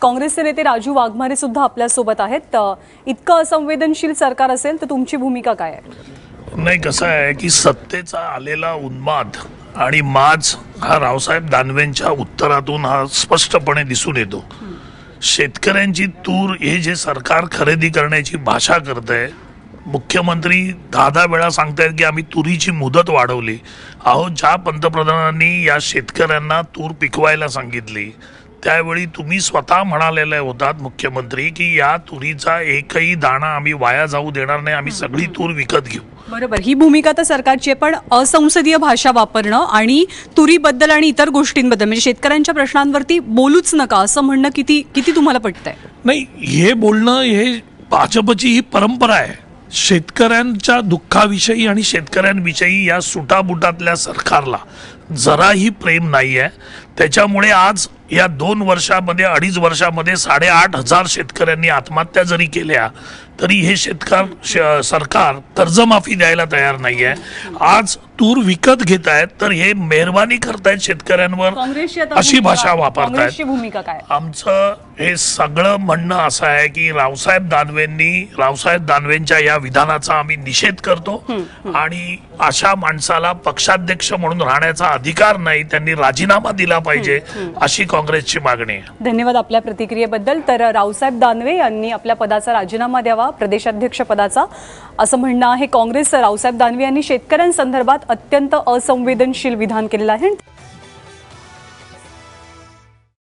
काँग्रेसचे नेते राजू वाघमारे सुद्धा आपल्या सोबत आहेत। इतकं असंवेदनशील सरकार असेल तर तुमची भूमिका काय आहे? नाही, कसं आहे की सत्तेचा आलेला उन्माद आणि माज हा रावसाहेब दानवेंच्या उत्तरातून हा स्पष्टपणे दिसून येतो। शेतकऱ्यांची तूर हे जे सरकार खरेदी करण्याची भाषा करतंय, मुख्यमंत्री 10 वेळा सांगतायत की आम्ही तुरीची मुदत वाढवली। अहो, ज्या पंतप्रधानांनी या शेतकऱ्यांना तूर पिकवायला सांगितली त्यावेळी तुम्ही स्वतः म्हणालेले होतात मुख्यमंत्री की या तुरीचा एकही दाणा आम्ही वाया जाऊ देणार नाही, आम्ही सगळी तूर विकत घेऊ। बरोबर, ही भूमिका तर सरकारची आहे, पण असंसदीय भाषा वापरणं आणि तुरीबद्दल आणि इतर गोष्टींबद्दल म्हणजे शेतकऱ्यांच्या प्रश्नांवरती बोलूच नका असं म्हणणं किती तुम्हाला पटतंय? नाही, हे बोलणं हे भाजपची ही परंपरा आहे। शेतकऱ्यांच्या दुःखाविषयी आणि शेतकऱ्यांविषयी या सुटाबुटातल्या सरकारला जराही प्रेम नाही आहे। त्याच्यामुळे आज या 2 वर्षामध्ये 2.5 वर्षामध्ये 8,500 शेतकऱ्यांनी आत्महत्या जरी केल्या तरी हे सरकार कर्जमाफी द्यायला तयार नाही आहे। आज तूर विकत घेत आहेत तर हे मेहरबानी करतायत शेतकऱ्यांवर, अशी भाषा वापरतायत। भूमिका काय? आमचं हे सगळं म्हणणं असं आहे की रावसाहेब दानवेंच्या या विधानाचा आम्ही निषेध करतो आणि अशा माणसाला पक्षाध्यक्ष म्हणून राहण्याचा अधिकार नाही, त्यांनी राजीनामा दिला पाहिजे, अशी काँग्रेसची मागणी आहे। धन्यवाद आपल्या प्रतिक्रियेबद्दल। तर रावसाहेब दानवे यांनी आपल्या पदाचा राजीनामा द्यावा, प्रदेशाध्यक्ष पदाचा, असं म्हणणं आहे काँग्रेस। रावसाहेब दानवे यांनी शेतकऱ्यांसंदर्भात अत्यंत असंवेदनशील विधान केलेलं आहे।